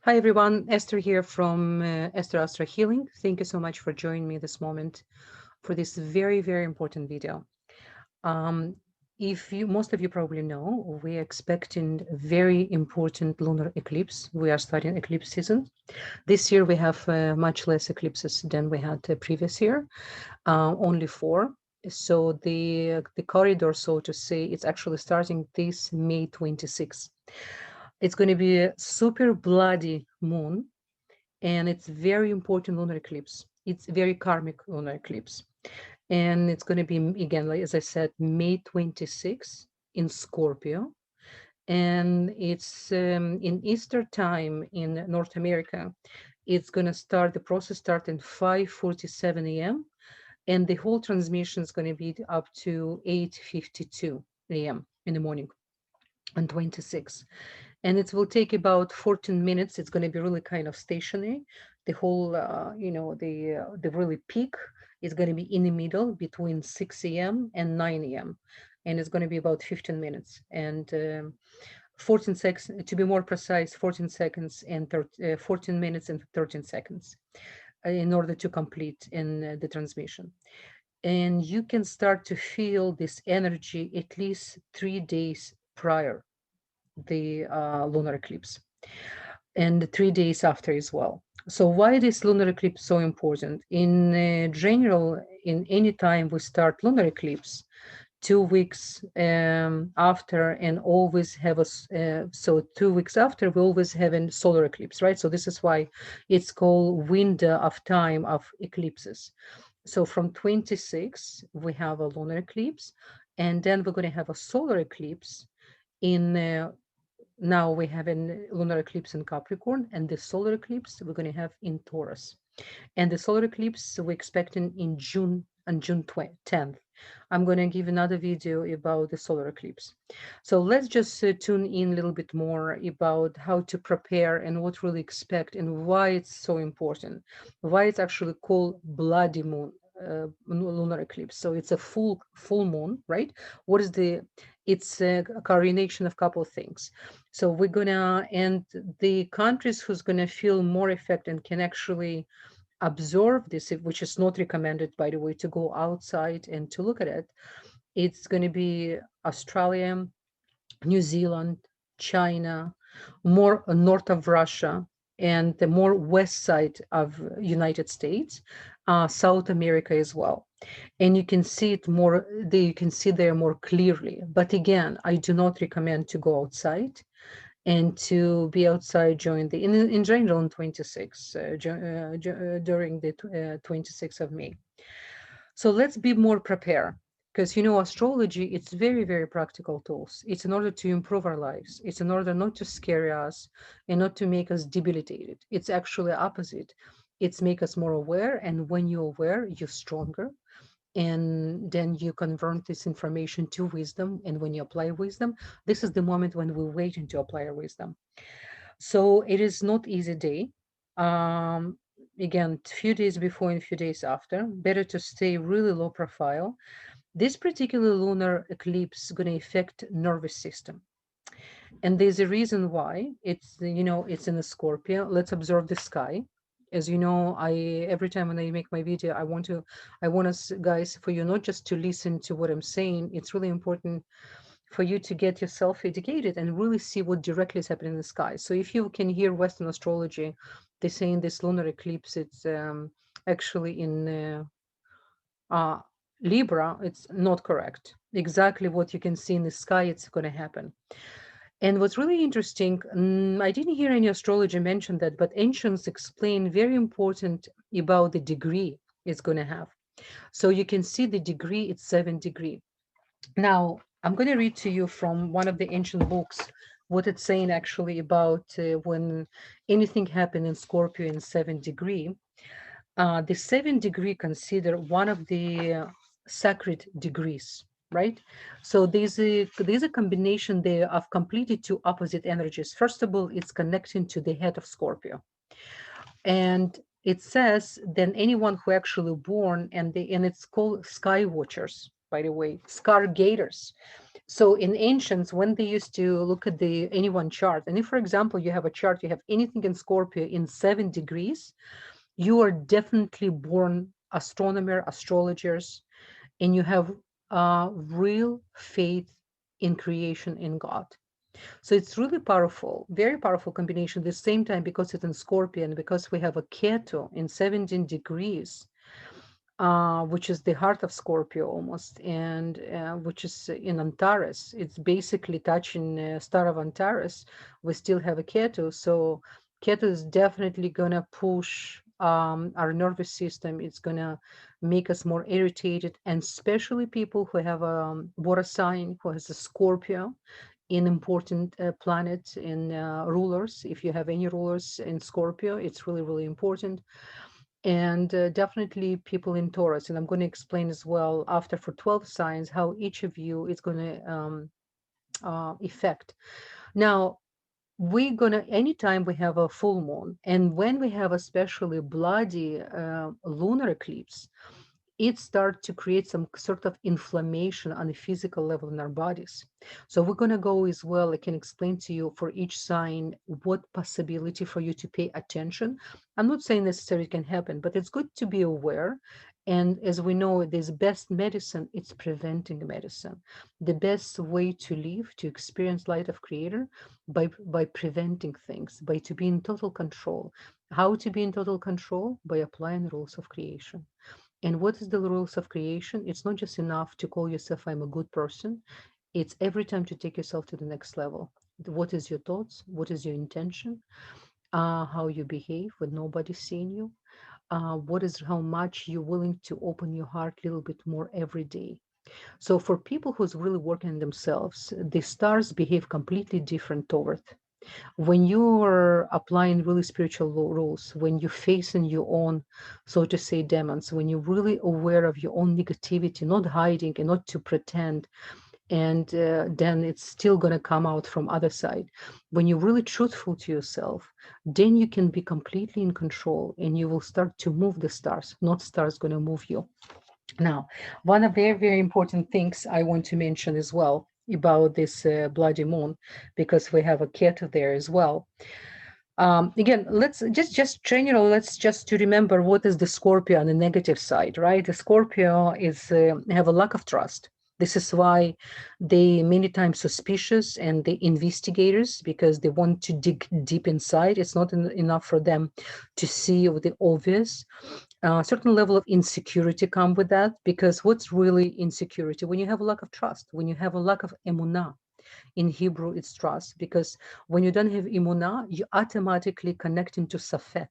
Hi everyone, Esther here from Esther-Astro-Healing. Thank you so much for joining me this moment for this very important video. Um, Most of you probably know, we're expecting a very important lunar eclipse. We are starting eclipse season. This year we have much less eclipses than we had the previous year, only 4. So the corridor, so to say, it's actually starting this May 26th. It's going to be a super bloody moon, and it's very important lunar eclipse. It's very karmic lunar eclipse. And it's going to be, again, like as I said, May 26th in Scorpio. And it's in Easter time in North America. It's going to start, the process start at 5:47 a.m. And the whole transmission is going to be up to 8:52 a.m. in the morning on 26. And it will take about 14 minutes. It's going to be really kind of stationary. The whole, the really peak is going to be in the middle between 6 a.m. and 9 a.m. And it's going to be about 15 minutes. And 14 seconds, to be more precise, 14 seconds and 14 minutes and 13 seconds in order to complete in the transmission. And you can start to feel this energy at least 3 days prior the lunar eclipse, and 3 days after as well. So why this lunar eclipse so important? In general, in any time we start lunar eclipse, 2 weeks after, and always have a so 2 weeks after we always have a solar eclipse, right? So this is why it's called window of time of eclipses. So from 26 we have a lunar eclipse, and then we're going to have a solar eclipse in now we have a lunar eclipse in Capricorn, and the solar eclipse we're going to have in Taurus. And the solar eclipse we're expecting in June, on June 10th. I'm going to give another video about the solar eclipse. So let's just tune in a little bit more about how to prepare and what really expect and why it's so important, why it's actually called bloody moon. Lunar eclipse. So it's a full moon, right? What is the it's a coordination of couple of things. So we're gonna, and the countries who's gonna feel more effect and can actually absorb this, which is not recommended, by the way, to go outside and to look at it. It's going to be Australia, New Zealand, China, more north of Russia, and the more west side of United States, South America as well. And you can see it more, you can see there more clearly. But again, I do not recommend to go outside and to be outside during the in general on 26 during the 26th of May. So let's be more prepared, because astrology, it's very practical tools. It's in order to improve our lives. It's in order not to scare us and not to make us debilitated. It's actually opposite. It's make us more aware, and when you're aware, you're stronger, and then you convert this information to wisdom. And when you apply wisdom, this is the moment when we're waiting to apply our wisdom. So it is not easy day. um Again, few days before and few days after, better to stay really low profile. This particular lunar eclipse is going to affect nervous system, and there's a reason why. It's in a Scorpio. Let's observe the sky. As you know, I every time when I make my video, I want us guys, for you not just to listen to what I'm saying. It's really important for you to get yourself educated and really see what directly is happening in the sky. So if you can hear Western astrology, they're saying this lunar eclipse, it's actually in uh, Libra. It's not correct. Exactly what you can see in the sky, it's going to happen. And what's really interesting, I didn't hear any astrology mention that, but ancients explain very important about the degree it's going to have. So you can see the degree, it's 7 degree. Now, I'm going to read to you from one of the ancient books what it's saying actually about when anything happened in Scorpio in 7 degree. The 7 degree consider one of the sacred degrees, right? So there's a combination there of completely two opposite energies. First of all, it's connecting to the head of Scorpio, and it says then anyone who actually born, and it's called sky watchers. by the way, scar gators. So in ancients, when they used to look at any one chart, and if, for example, you have a chart, you have anything in Scorpio in 7 degrees, you are definitely born astronomer, astrologers, and you have real faith in creation in God. So it's really powerful, very powerful combination. At the same time, because it's in Scorpion, because we have a Ketu in 17 degrees, which is the heart of Scorpio almost, and which is in Antares. It's basically touching star of Antares. We still have a Ketu, so Ketu is definitely gonna push our nervous system. It's gonna make us more irritated, and especially people who have a water sign, who has a Scorpio in important planets in rulers. If you have any rulers in Scorpio, it's really, really important. And definitely people in Taurus. And I'm going to explain as well after for 12 signs how each of you is going to affect. Now, we're going to, anytime we have a full moon, and when we have especially bloody lunar eclipse, it starts to create some sort of inflammation on a physical level in our bodies. So we're going to go as well. I can explain to you for each sign what possibility for you to pay attention. I'm not saying necessarily it can happen, but it's good to be aware. And as we know, this best medicine, it's preventing medicine. The best way to live, to experience light of creator, by preventing things, by to be in total control. How to be in total control? By applying rules of creation. And what is the rules of creation? It's not just enough to call yourself, I'm a good person. It's every time to take yourself to the next level. What is your thoughts? What is your intention? How you behave when nobody's seeing you? What is how much you're willing to open your heart a little bit more every day? So for people who's really working on themselves, the stars behave completely different toward when you are applying really spiritual rules, when you're facing your own, so to say, demons, when you're really aware of your own negativity, not hiding and not to pretend, and then it's still going to come out from other side. When you're really truthful to yourself, then you can be completely in control, and you will start to move the stars, not stars going to move you. Now, one of the very, very important things I want to mention as well about this bloody moon, because we have a Ketu there as well. Again, let's just general. Let's just to remember what is the Scorpio on the negative side, right? The Scorpio is have a lack of trust. This is why they many times suspicious and the investigators because they want to dig deep inside. It's not enough for them to see the obvious. A certain level of insecurity come with that because what's really insecurity? When you have a lack of trust, when you have a lack of emunah, in Hebrew it's trust, because when you don't have emunah, you automatically connect into safek.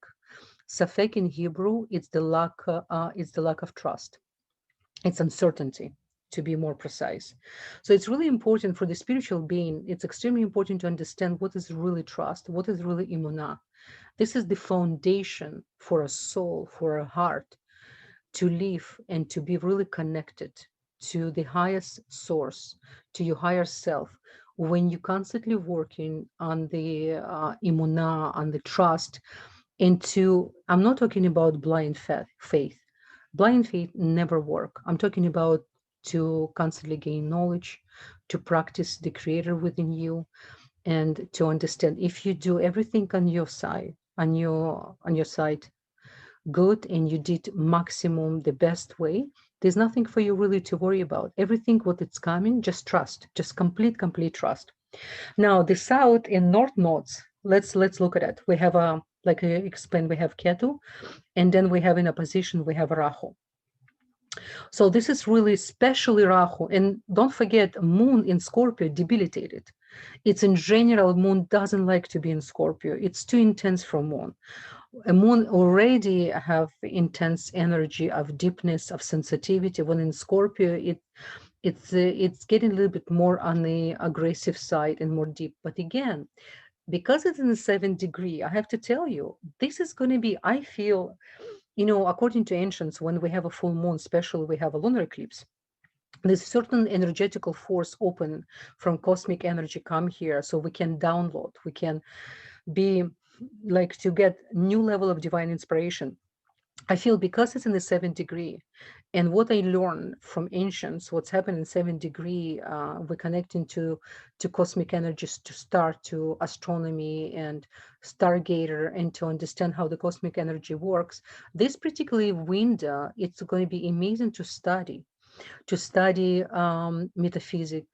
Safek in Hebrew, it's the lack of trust. It's uncertainty, to be more precise. So it's really important for the spiritual being. It's extremely important to understand what is really trust, what is really emunah. This is the foundation for a soul, for a heart, to live and to be really connected to the highest source, to your higher self. When you're constantly working on the imunah, on the trust, into, I'm not talking about blind faith. Blind faith never work. I'm talking about to constantly gain knowledge, to practice the creator within you, and to understand if you do everything on your side, on your side, good, and you did maximum the best way, there's nothing for you really to worry about. Everything what it's coming, just trust, just complete trust. Now the south and north nodes, let's look at it. We have a, like I explained, we have Ketu, and then we have in opposition we have Rahu. So this is really especially Rahu, and don't forget moon in Scorpio debilitated. It's in general, moon doesn't like to be in Scorpio. It's too intense for moon. A moon already have intense energy of deepness, of sensitivity. When in Scorpio, it's getting a little bit more on the aggressive side and more deep. But again, because it's in the 7th degree, I have to tell you, this is going to be, I feel, according to ancients, when we have a full moon, especially we have a lunar eclipse, there's certain energetical force open from cosmic energy come here, so we can download, we can be like to get new level of divine inspiration. I feel because it's in the 7th degree, and what I learned from ancients, what's happened in 7th degree, we're connecting to cosmic energies, to start to astronomy and stargazer, and to understand how the cosmic energy works. This particular window, it's going to be amazing to study metaphysics,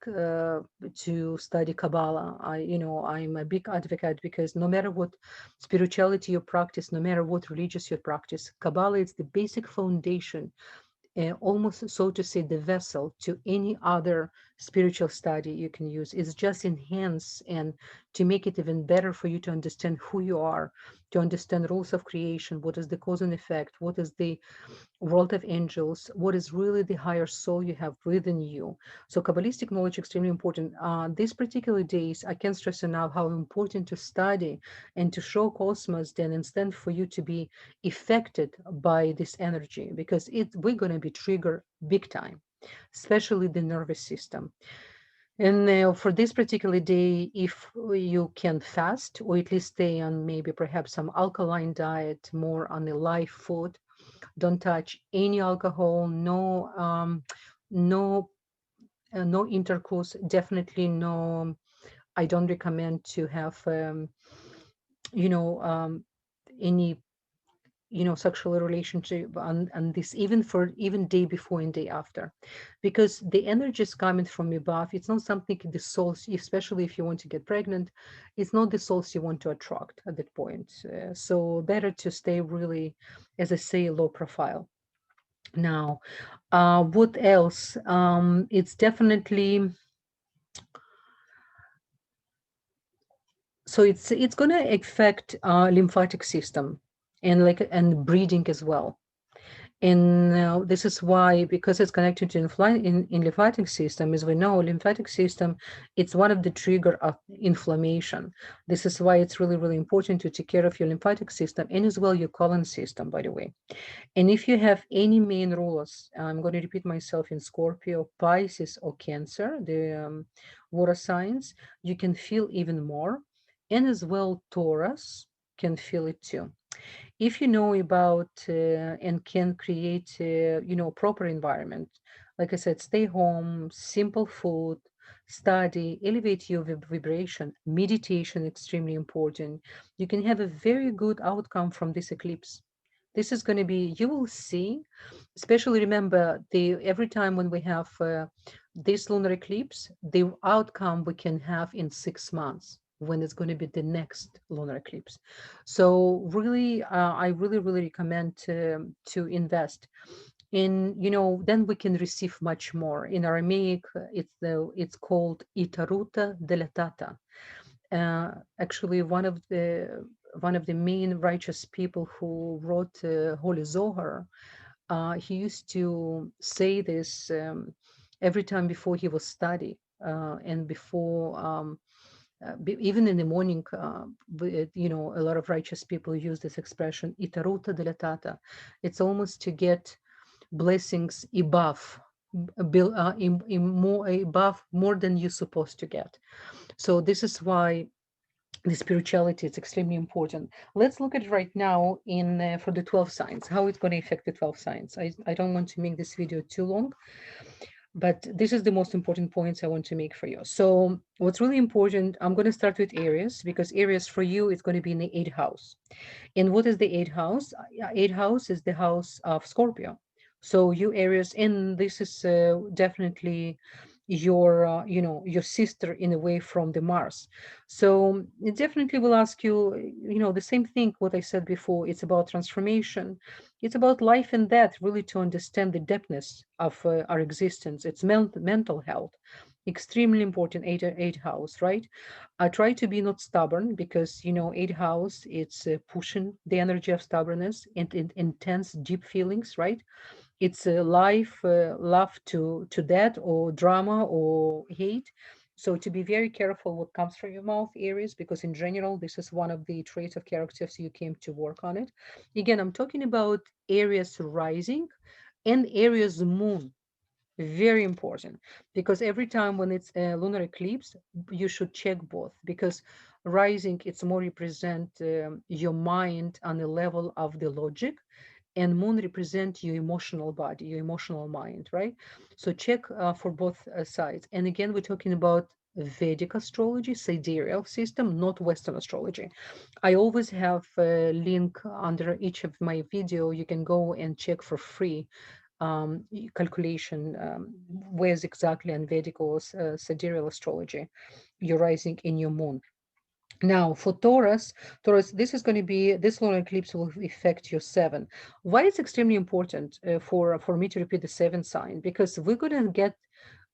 to study Kabbalah. I'm a big advocate because no matter what spirituality you practice, no matter what religious you practice, Kabbalah is the basic foundation, almost so to say the vessel to any other spiritual study you can use. It's just enhance and to make it even better for you to understand who you are, to understand rules of creation, what is the cause and effect, what is the world of angels, what is really the higher soul you have within you. So Kabbalistic knowledge extremely important. These particular days, I can't stress enough how important to study and to show cosmos then instead for you to be affected by this energy, because we're going to be triggered big time, especially the nervous system. And for this particular day, if you can fast or at least stay on maybe perhaps some alkaline diet, more on the live food, don't touch any alcohol, no no intercourse, definitely no. I don't recommend to have you know um, any sexual relationship on this, even for even day before and day after, because the energy is coming from above. It's not something the souls, especially if you want to get pregnant, it's not the souls you want to attract at that point. So better to stay really, as I say, low profile. Now, what else? It's definitely, so it's gonna affect lymphatic system and and breathing as well. And this is why, because it's connected to in lymphatic system, as we know, lymphatic system, it's one of the trigger of inflammation. This is why it's really, really important to take care of your lymphatic system and as well your colon system, by the way. And if you have any main rulers, I'm going to repeat myself, in Scorpio, Pisces, or Cancer, the water signs, you can feel even more. And as well, Taurus can feel it too. If you know about and can create, proper environment, like I said, stay home, simple food, study, elevate your vibration, meditation, extremely important. You can have a very good outcome from this eclipse. This is going to be, you will see, especially remember the every time when we have this lunar eclipse, the outcome we can have in 6 months when it's going to be the next lunar eclipse. So really, I really, really recommend to invest in, then we can receive much more. In Aramaic, it's called itaruta delatata. Actually, one of the main righteous people who wrote Holy Zohar, he used to say this every time before he was study, and before even in the morning, a lot of righteous people use this expression itaruta delatata. It's almost to get blessings above, more than you're supposed to get. So this is why the spirituality is extremely important. Let's look at it right now in for the 12 signs, how it's going to affect the 12 signs. I don't want to make this video too long, but this is the most important points I want to make for you. So what's really important, I'm going to start with Aries, because Aries for you is going to be in the 8th house. And what is the 8th house? 8th house is the house of Scorpio. So you Aries, and this is definitely your sister in a way from the Mars. So it definitely will ask you, the same thing what I said before. It's about transformation. It's about life and death, really, to understand the depthness of our existence. It's mental health, extremely important. Eight house, right? I try to be not stubborn, because 8th house, it's pushing the energy of stubbornness and intense deep feelings, right? It's a life, love to death, or drama, or hate. So to be very careful what comes from your mouth, Aries, because in general, this is one of the traits of characters you came to work on it. Again, I'm talking about Aries rising and Aries moon. Very important, because every time when it's a lunar eclipse, you should check both, because rising, it's more represent your mind on the level of the logic, and moon represent your emotional body, your emotional mind, right? So check for both sides. And again, we're talking about Vedic astrology, sidereal system, not Western astrology. I always have a link under each of my video. You can go and check for free calculation, where's exactly in Vedic or sidereal astrology, your rising in your moon. Now, for Taurus, this is going to be this lunar eclipse will affect your seven. Why it's extremely important for me to repeat the seven sign? Because we're going to get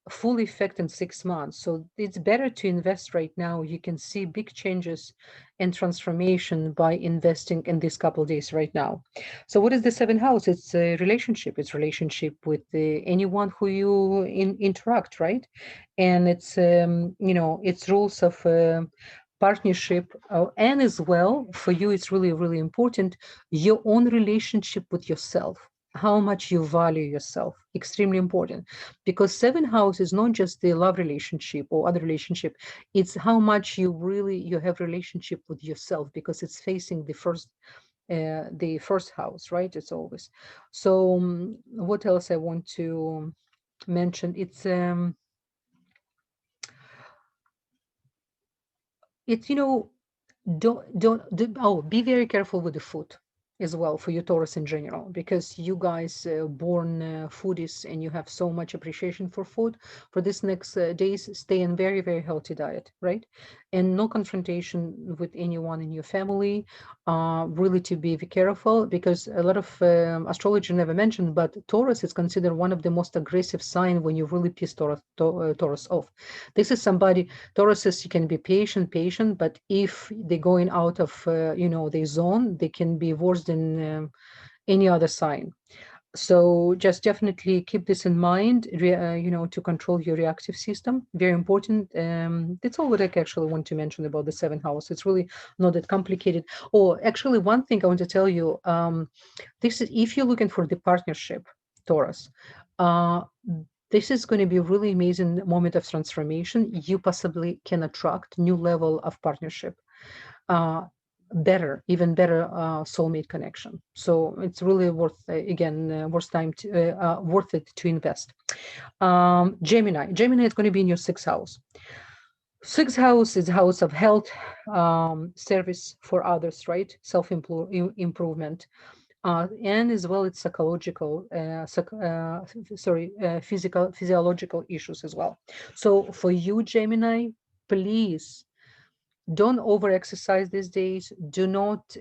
full effect in 6 months. So it's better to invest right now. You can see big changes and transformation by investing in this couple of days right now. So what is the seventh house? It's a relationship. It's relationship with anyone who you interact, right? And it's it's rules of partnership, and as well for you it's really really important your own relationship with yourself, how much you value yourself, extremely important, because seven house is not just the love relationship or other relationship, it's how much you have relationship with yourself, because it's facing the first house, right? It's always so. What else I want to mention? It's be very careful with the food as well for your Taurus in general, because you guys born foodies and you have so much appreciation for food. For this next days, stay in very very healthy diet, right? And no confrontation with anyone in your family. Really to be careful, because a lot of astrology never mentioned, but Taurus is considered one of the most aggressive sign when you really piss Taurus off. This is somebody. Tauruses, you can be patient, but if they're going out of, their zone, they can be worse than any other sign. So just definitely keep this in mind, to control your reactive system. Very important. That's all what I actually want to mention about the seventh house. It's really not that complicated. Oh, actually, one thing I want to tell you, this is if you're looking for the partnership, Taurus. Uh, this is going to be a really amazing moment of transformation. You possibly can attract new level of partnership, uh, even better soulmate connection. So it's really worth, again, worth it to invest. Gemini is going to be in your sixth house. Sixth house is house of health, service for others, right? Self improvement, and as well it's psychological, physiological issues as well. So for you, Gemini, please don't over exercise these days. Do not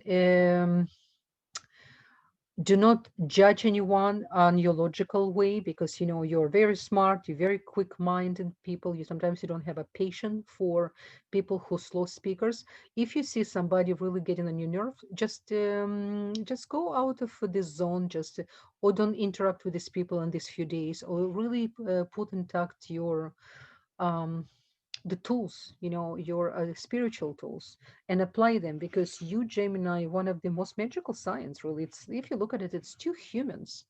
judge anyone on your logical way, because you're very smart, you're very quick-minded people. You don't have a patience for people who slow speakers. If you see somebody really getting on your nerve, just go out of this zone, just or don't interact with these people in these few days, or really put intact your um, the tools, your spiritual tools, and apply them, because you, Gemini, one of the most magical signs, really. It's, if you look at it, it's two humans.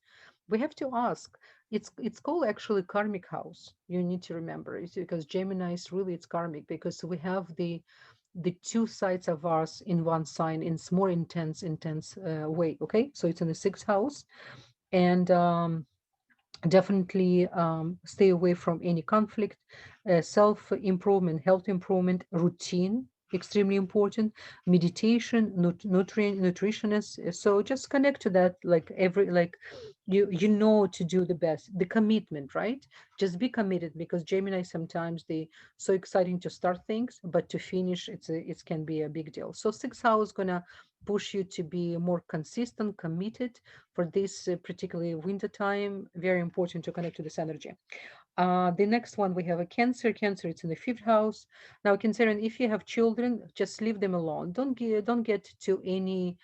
We have to ask. It's called actually karmic house. You need to remember it, because Gemini is really, it's karmic, because we have the two sides of us in one sign in more intense way. Okay, so it's in the sixth house, and definitely stay away from any conflict. Self improvement, health improvement, routine, extremely important. Meditation, nutritionist. So just connect to that, like every, like to do the best. The commitment, right? Just be committed, because Gemini sometimes they so exciting to start things, but to finish it can be a big deal. So sixth house gonna push you to be more consistent, committed for this particularly winter time. Very important to connect to this energy. The next one, we have a Cancer. It's in the fifth house. Now, Cancer, and if you have children, just leave them alone. Don't get to any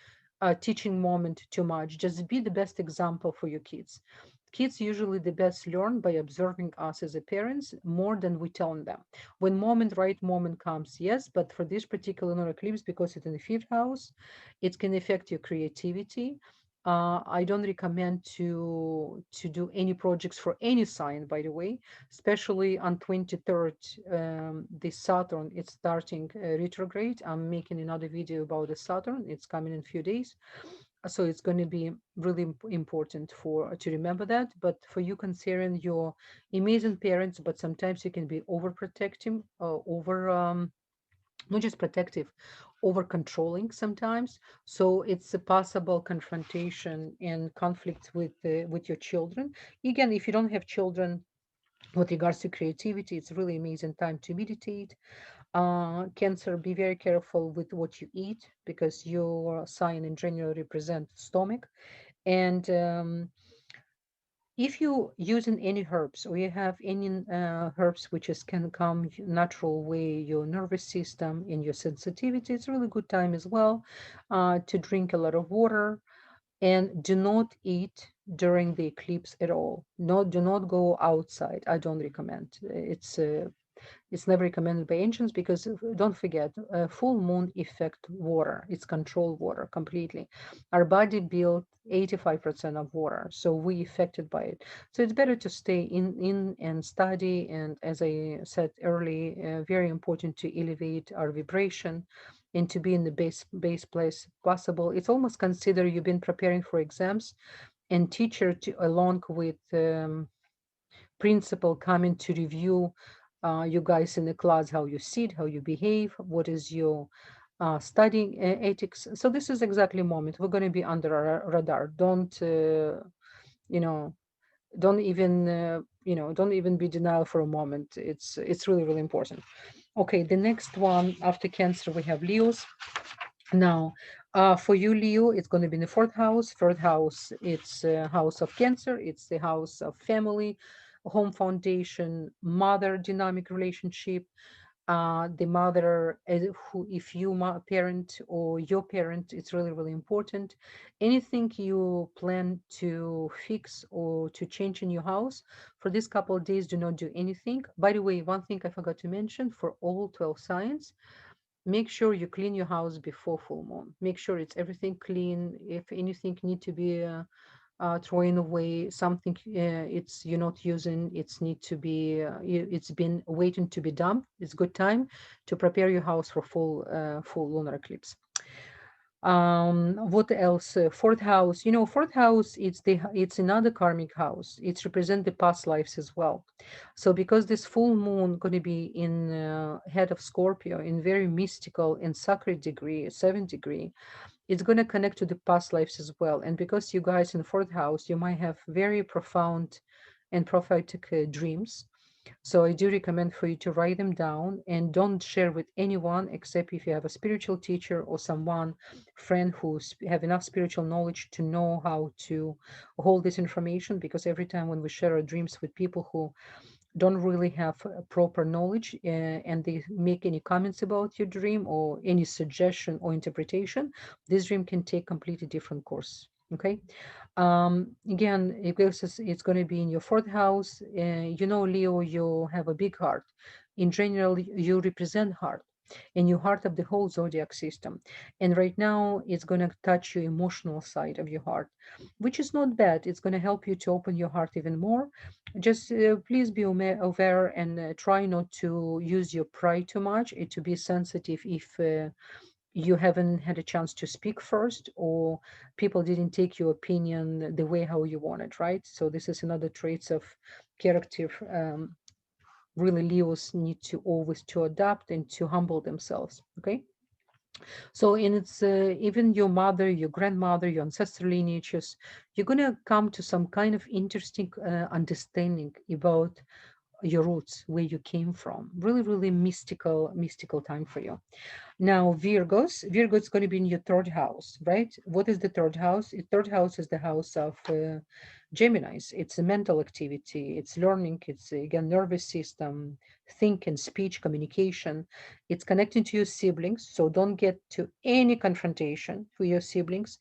teaching moment too much. Just be the best example for your kids. Kids usually the best learn by observing us as a parents more than we tell them. When right moment comes, yes, but for this particular lunar eclipse, because it's in the fifth house, it can affect your creativity. I don't recommend to do any projects for any sign, by the way, especially on 23rd. The Saturn is starting retrograde. I'm making another video about the Saturn. It's coming in a few days. So it's going to be really important for to remember that. But for you considering your amazing parents, but sometimes you can be overprotective, over not just protective, over controlling sometimes. So it's a possible confrontation and conflict with your children. Again, if you don't have children, with regards to creativity, it's really amazing time to meditate. Cancer, be very careful with what you eat because your sign in general represent stomach. And if you using any herbs or you have any herbs which is can calm natural way your nervous system and your sensitivity, it's a really good time as well to drink a lot of water and do not eat during the eclipse at all. No, do not go outside. I don't recommend. It's never recommended by ancients because don't forget, full moon affect water. It's control water completely. Our body built 85% of water, so we affected by it. So it's better to stay in and study. And as I said early, very important to elevate our vibration and to be in the base place possible. It's almost consider you've been preparing for exams and teacher to along with principal coming to review you guys in the class, how you sit, how you behave, what is your studying ethics. So this is exactly moment we're going to be under our radar. Don't you know? Don't even don't even be denial for a moment. It's really really important. Okay, the next one after Cancer we have Leos. Now, for you, Leo, it's going to be in the fourth house. Fourth house, it's house of Cancer. It's the house of family, home foundation, mother dynamic relationship. The mother, who, if you parent or your parent, it's really, really important. Anything you plan to fix or to change in your house for this couple of days, do not do anything. By the way, one thing I forgot to mention for all 12 signs, make sure you clean your house before full moon. Make sure it's everything clean. If anything need to be thrown away, something it's you're not using, it's need to be it's been waiting to be dumped. It's good time to prepare your house for full lunar eclipse. What else? Fourth house, fourth house, it's another karmic house. It's represent the past lives as well. So because this full moon going to be in head of Scorpio in very mystical and sacred degree, 7th degree, it's going to connect to the past lives as well. And because you guys in fourth house, you might have very profound and prophetic dreams. So I do recommend for you to write them down and don't share with anyone except if you have a spiritual teacher or someone, friend who have enough spiritual knowledge to know how to hold this information. Because every time when we share our dreams with people who don't really have proper knowledge and they make any comments about your dream or any suggestion or interpretation, this dream can take completely different course. Okay. Again, it's going to be in your fourth house. Leo, you have a big heart. In general, you represent heart and you heart of the whole zodiac system. And right now, it's going to touch your emotional side of your heart, which is not bad. It's going to help you to open your heart even more. Just please be aware and try not to use your pride too much, to be sensitive if you haven't had a chance to speak first or people didn't take your opinion the way how you want it, right? So this is another traits of character. Really, Leos need to always to adapt and to humble themselves. Okay. So, and it's even your mother, your grandmother, your ancestral lineages, you're going to come to some kind of interesting understanding about your roots, where you came from. Really, really mystical time for you. Now, Virgo is going to be in your third house, right? What is the third house? The third house is the house of Geminis. It's a mental activity, it's learning, it's again nervous system, think and speech, communication. It's connecting to your siblings, so don't get to any confrontation with your siblings.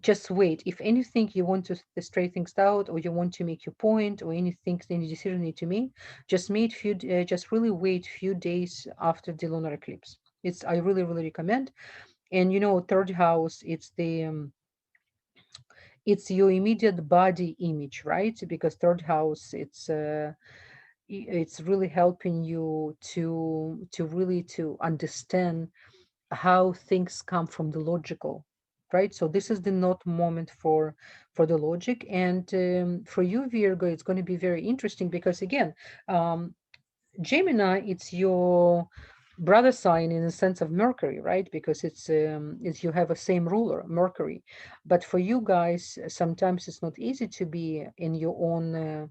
Just wait. If anything you want to straighten things out, or you want to make your point, or anything, any decision you need to make, just really wait few days after the lunar eclipse. I really really recommend. And third house, it's your immediate body image, right? Because third house, it's really helping you to really to understand how things come from the logical right? So this is the not moment for the logic. And for you, Virgo, it's going to be very interesting because again, um, Gemini, it's your brother sign in the sense of Mercury, right? Because it's you have a same ruler, Mercury. But for you guys, sometimes it's not easy to be in your own,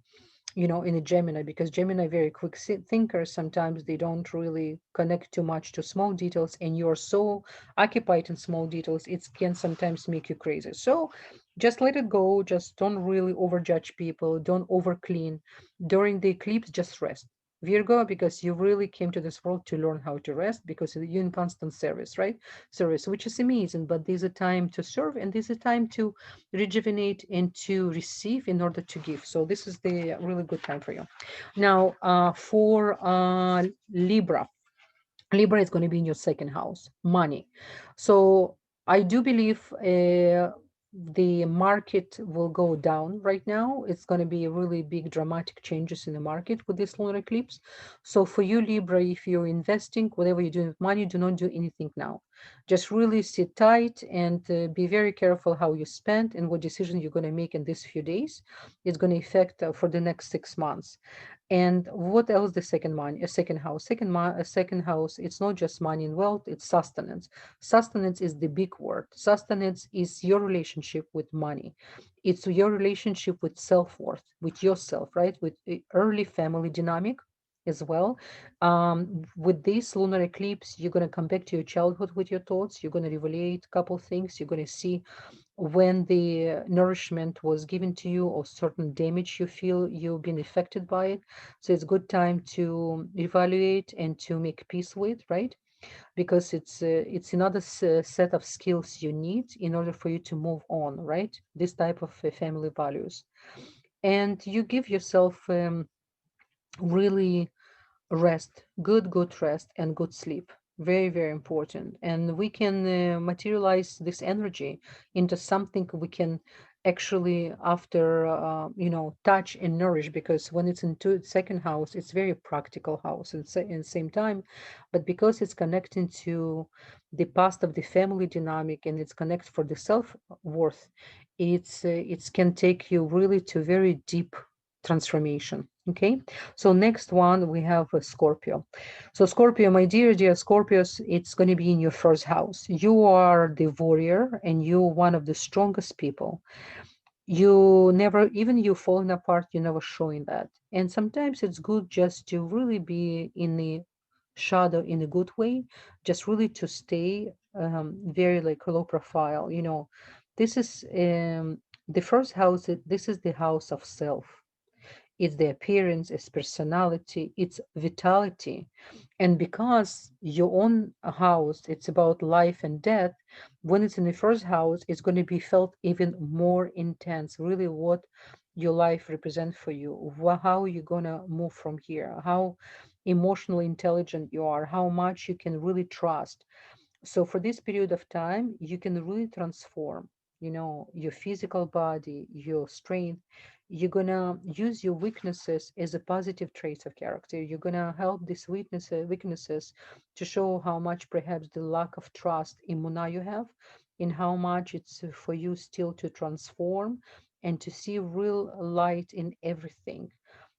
in a Gemini, because Gemini very quick thinkers. Sometimes they don't really connect too much to small details, and you're so occupied in small details, it can sometimes make you crazy. So just let it go. Just don't really overjudge people. Don't over clean during the eclipse. Just rest, Virgo, because you really came to this world to learn how to rest, because you're in constant service, right? Service, which is amazing. But there's a time to serve, and there's a time to rejuvenate and to receive in order to give. So this is the really good time for you. Now, for Libra. Libra is going to be in your second house, money. So I do believe the market will go down right now. It's going to be a really big dramatic changes in the market with this lunar eclipse. So for you, Libra, if you're investing, whatever you're doing with money, do not do anything now. Just really sit tight and be very careful how you spend and what decision you're going to make in these few days. It's going to affect for the next 6 months. And what else? The second money, a second house, a second house. It's not just money and wealth; it's sustenance. Sustenance is the big word. Sustenance is your relationship with money. It's your relationship with self-worth, with yourself, right? With the early family dynamic as well. With this lunar eclipse, you're gonna come back to your childhood with your thoughts. You're gonna revelate a couple things. You're gonna see when the nourishment was given to you or certain damage you feel you've been affected by it. So it's good time to evaluate and to make peace with, right? Because it's another set of skills you need in order for you to move on, right? This type of family values. And you give yourself really rest, good rest and good sleep. Very, very important. And we can materialize this energy into something we can actually after touch and nourish, because when it's into second house, it's very practical house and in the same time. But because it's connecting to the past of the family dynamic and it's connected for the self-worth, it can take you really to very deep transformation. Okay, so next one we have Scorpio. So Scorpio, my dear Scorpios, it's going to be in your first house. You are the warrior and you're one of the strongest people. You never, even you falling apart, you never showing that. And sometimes it's good just to really be in the shadow in a good way, just really to stay very like low profile. This is the first house. This is the house of self. It's the appearance, its personality, its vitality. And because your own house, it's about life and death, when it's in the first house, it's going to be felt even more intense, really what your life represents for you, how you're going to move from here, how emotionally intelligent you are, how much you can really trust. So for this period of time, you can really transform, your physical body, your strength. You're gonna use your weaknesses as a positive traits of character. You're gonna help these weaknesses to show how much perhaps the lack of trust in Muna you have, in how much it's for you still to transform and to see real light in everything.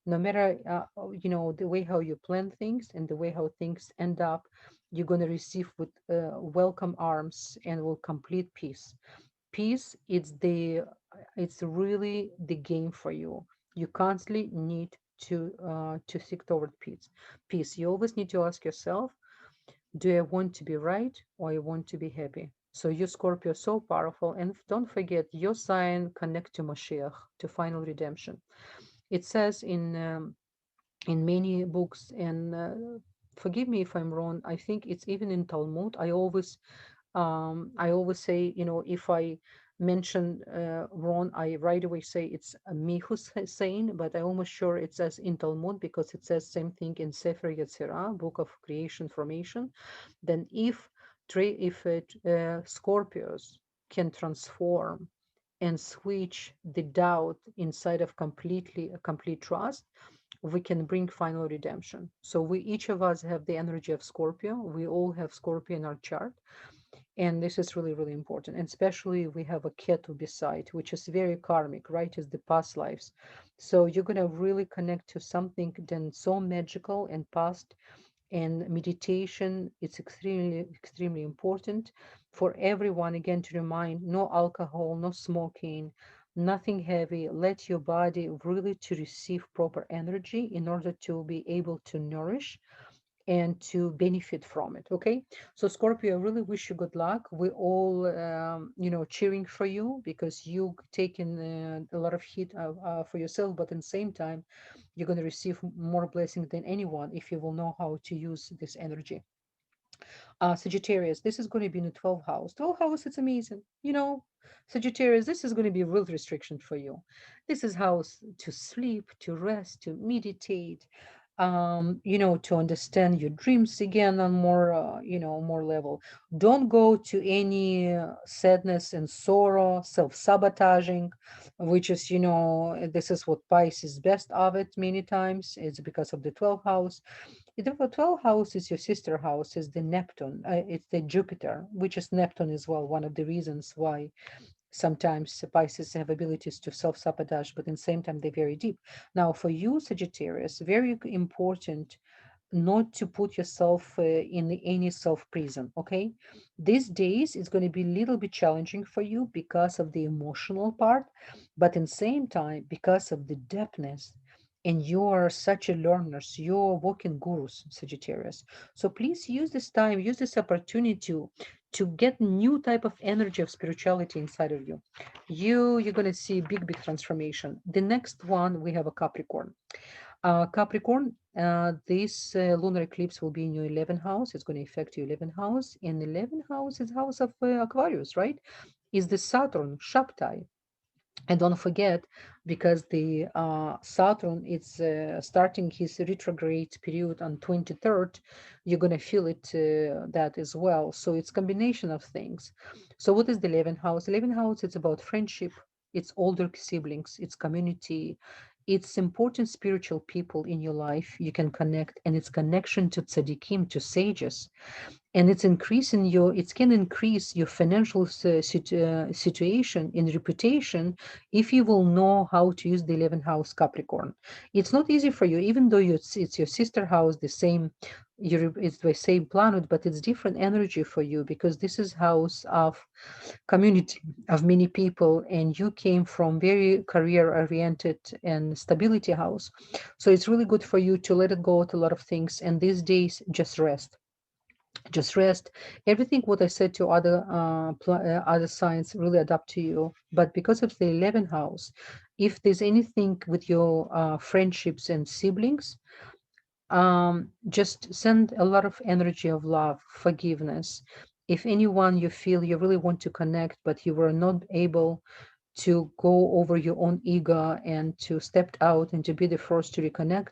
No matter the way how you plan things and the way how things end up, you're going to receive with welcome arms and will complete peace. Peace, it's really the game for you. You constantly need to seek toward peace. You always need to ask yourself, do I want to be right or I want to be happy? So you, Scorpio, so powerful. And don't forget, your sign connect to Mashiach, to final redemption. It says in many books, and forgive me if I'm wrong, I think it's even in Talmud. I always say, if I mention wrong, I right away say it's me who's saying, but I almost sure it says in Talmud, because it says same thing in Sefer Yezirah, book of creation formation. Then if Scorpios can transform and switch the doubt inside of completely a complete trust, we can bring final redemption. So we each of us have the energy of Scorpio. We all have Scorpio in our chart. And this is really, really important. And especially we have a Ketu beside, which is very karmic, right? Is the past lives. So you're going to really connect to something then so magical and past, and meditation. It's extremely, extremely important for everyone. Again, to remind, no alcohol, no smoking, nothing heavy. Let your body really to receive proper energy in order to be able to nourish and to benefit from it. Okay, so Scorpio, I really wish you good luck. We all cheering for you, because you taking a lot of heat for yourself, but at the same time you're going to receive more blessings than anyone if you will know how to use this energy. Sagittarius, this is going to be in the 12th house. 12th house, it's amazing. Sagittarius, this is going to be a real restriction for you. This is house to sleep, to rest, to meditate, to understand your dreams again on more, more level. Don't go to any sadness and sorrow, self-sabotaging, which is, this is what Pisces best of it many times. It's because of the 12th house. The 12th house is your sister house, is the Neptune. It's the Jupiter, which is Neptune as well. One of the reasons why sometimes Pisces have abilities to self-sabotage, but in the same time, they're very deep. Now, for you, Sagittarius, very important not to put yourself in any self-prison, okay? These days, it's going to be a little bit challenging for you because of the emotional part, but in the same time, because of the depthness, and you are such a learner, so you're walking gurus, Sagittarius. So please use this time, use this opportunity to get new type of energy of spirituality inside of you. You're going to see big transformation. The next one, we have a Capricorn. Capricorn, this lunar eclipse will be in your 11th house. It's going to affect your 11th house. And 11th house is house of Aquarius, right? Is the Saturn, Shabtai. And don't forget, because the Saturn is starting his retrograde period on 23rd, you're going to feel it that as well. So it's combination of things. So what is the 11th house? 11th house, it's about friendship, it's older siblings, it's community, it's important spiritual people in your life you can connect, and it's connection to tzaddikim, to sages, and it can increase your financial situation and reputation if you will know how to use the 11th house Capricorn. It's not easy for you, even though it's your sister house, the same, it's the same planet, but it's different energy for you, because this is house of community, of many people, and you came from very career oriented and stability house. So it's really good for you to let it go to a lot of things, and these days just rest. Everything what I said to other signs really adapt to you, but because of the 11th house, if there's anything with your friendships and siblings, just send a lot of energy of love, forgiveness. If anyone you feel you really want to connect, but you were not able to go over your own ego and to step out and to be the first to reconnect,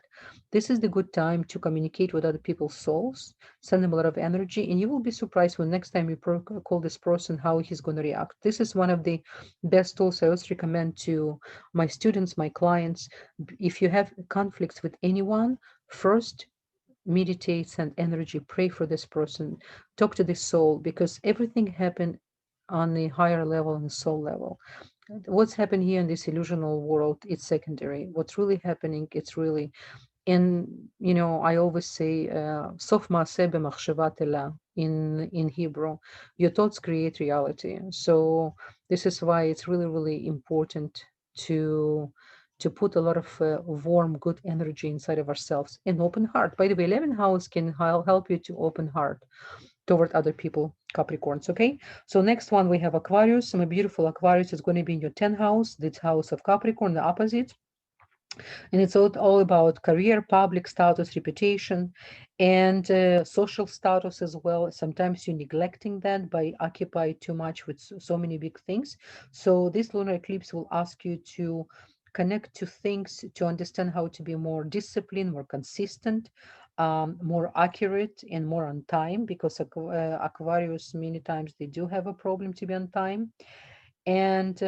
this is the good time to communicate with other people's souls, send them a lot of energy, and you will be surprised when next time you call this person how he's going to react. This is one of the best tools I always recommend to my students, my clients. If you have conflicts with anyone, first meditate, send energy, pray for this person, talk to the soul, because everything happened on a higher level and soul level. What's happened here in this illusional world, it's secondary. What's really happening, it's really, and I always say sof maaseh b'machshava telah in Hebrew. Your thoughts create reality. So this is why it's really, really important to to put a lot of warm good energy inside of ourselves, and open heart. By the way, 11th house can help you to open heart toward other people, Capricorns. Okay, so next one we have Aquarius. My beautiful Aquarius is going to be in your 10th house, this house of Capricorn, the opposite. And it's all about career, public status, reputation, and social status as well. Sometimes you're neglecting that by occupy too much with so many big things. So this lunar eclipse will ask you to connect to things, to understand how to be more disciplined, more consistent, more accurate, and more on time, because Aquarius, many times they do have a problem to be on time. And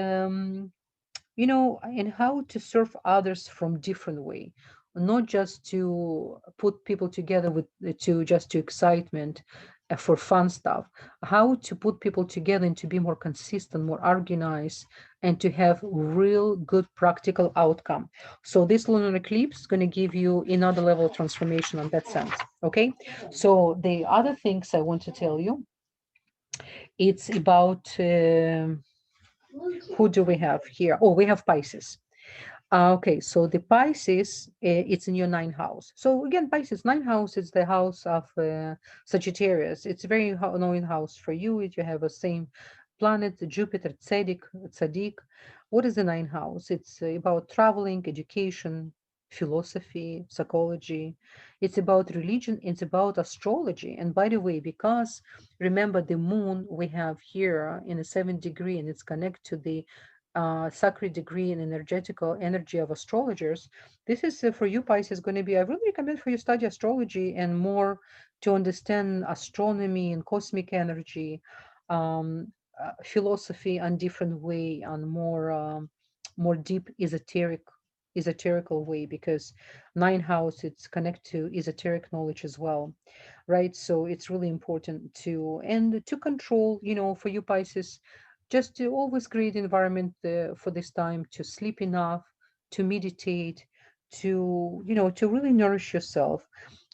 and how to serve others from different way, not just to put people together with to just to excitement. for fun stuff, how to put people together and to be more consistent, more organized, and to have real good practical outcome. So this lunar eclipse is going to give you another level of transformation on that sense. Okay. So the other things I want to tell you, it's about who do we have here? Oh, we have Pisces. Okay, so the Pisces, it's in your ninth house. So again, Pisces, ninth house is the house of Sagittarius. It's a very annoying house for you. If you have a same planet, Jupiter, Tzaddik. What is the ninth house? It's about traveling, education, philosophy, psychology. It's about religion. It's about astrology. And by the way, because remember the moon we have here in a 7th degree, and it's connected to the sacred degree and energetical energy of astrologers. This is for you, Pisces, going to be, I really recommend for you study astrology and more to understand astronomy and cosmic energy, philosophy on different way, on more deep esoterical way, because nine house it's connect to esoteric knowledge as well, right? So it's really important to and to control, for you, Pisces, just to always create environment for this time to sleep enough, to meditate, to to really nourish yourself.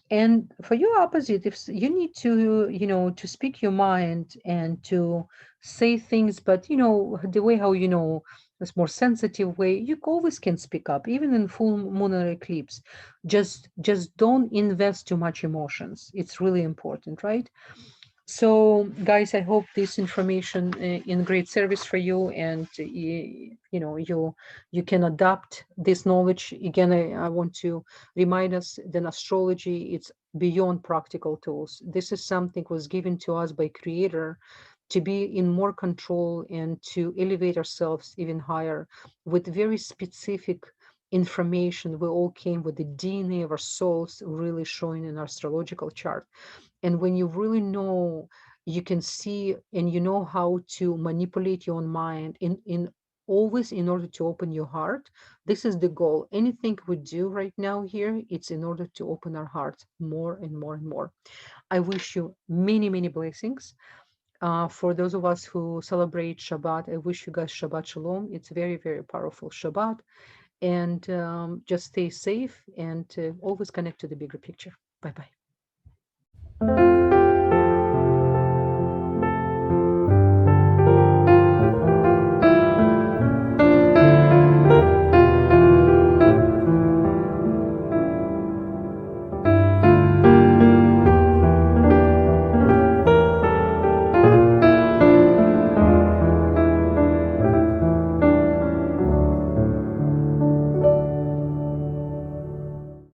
And for your opposite, if you need to to speak your mind and to say things, but the way how this more sensitive way, you always can speak up even in full moon or eclipse. Just don't invest too much emotions. It's really important, right? So, guys, I hope this information in great service for you, and you can adapt this knowledge. Again, I want to remind us that astrology it's beyond practical tools. This is something was given to us by Creator to be in more control and to elevate ourselves even higher with very specific information. We all came with the DNA of our souls really showing in our astrological chart. And when you really know, you can see and you know how to manipulate your own mind in always in order to open your heart. This is the goal. Anything we do right now here, it's in order to open our hearts more and more and more. I wish you many, many blessings. For those of us who celebrate Shabbat, I wish you guys Shabbat Shalom. It's very, very powerful Shabbat. And just stay safe and always connect to the bigger picture. Bye bye.